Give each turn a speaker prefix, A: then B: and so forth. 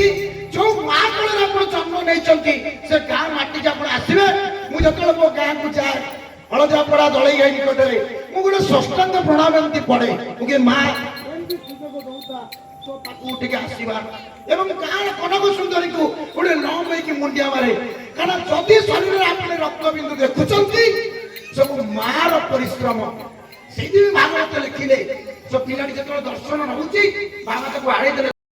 A: କି ଯୋଉ ମା କୋଳରେ ଆପଣ ଜନ୍ମ ନେଇଛନ୍ତି ସେ ଗାଁ ମାଟିକି ଆପଣ ଆସିବେ। ମୁଁ ଯେତେବେଳେ ମୋ ଗାଁକୁ ଯାଏ ହଳଦିଆ ପଡା ଦଳେଇ ଗାଈ ନିକଟରେ ମୁଁ ଗୋଟେ ଷଷ୍ଠାଙ୍ଗ ପ୍ରଣାମ ଏମିତି ପଡେ। ମୁଁ କି ମା ଏମିତି ସୁଯୋଗ ଦଉଥା ତୋ ପାଖକୁ ଟିକେ ଆସିବା ଏବଂ ଗାଁର କନକ ସୁନ୍ଦରୀକୁ ଗୋଟେ ନ ନେଇକି ମୁଣ୍ଡିଆ ମାରେ। କାରଣ ଯଦି ଶରୀରରେ ଆପଣ ରକ୍ତ ବିନ୍ଦୁ ଦେଖୁଛନ୍ତି ସବୁ ମାର ପରିଶ୍ରମ। ସେଇଥିପାଇଁ ଭାଗବତ ଲେଖିଲେ ସେ ପିଲାଟି ଯେତେବେଳେ ଦର୍ଶନ ନଉଛି ବାବା ତାକୁ ଆଡ଼େଇ ଦେଲେ।